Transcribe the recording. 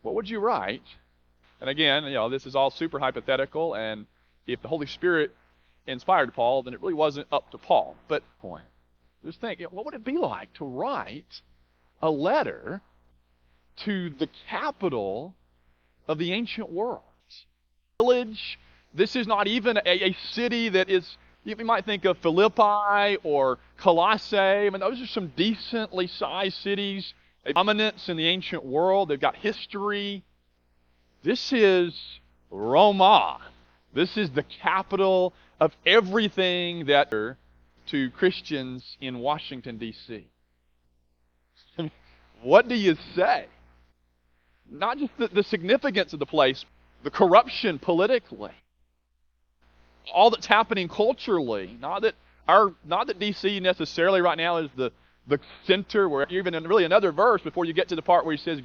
what would you write? And again, this is all super hypothetical, and if the Holy Spirit inspired Paul, then it really wasn't up to Paul. But point, just think, what would it be like to write a letter to the capital of the ancient world? Village. This is not even a city that is, you might think of Philippi or Colossae. I mean, those are some decently sized cities. They have prominence in the ancient world. They've got history. This is Roma. This is the capital of everything that to Christians in Washington, D.C. What do you say? Not just the significance of the place, the corruption politically, all that's happening culturally. Not that D.C. necessarily right now is the center, where even in really another verse before you get to the part where he says,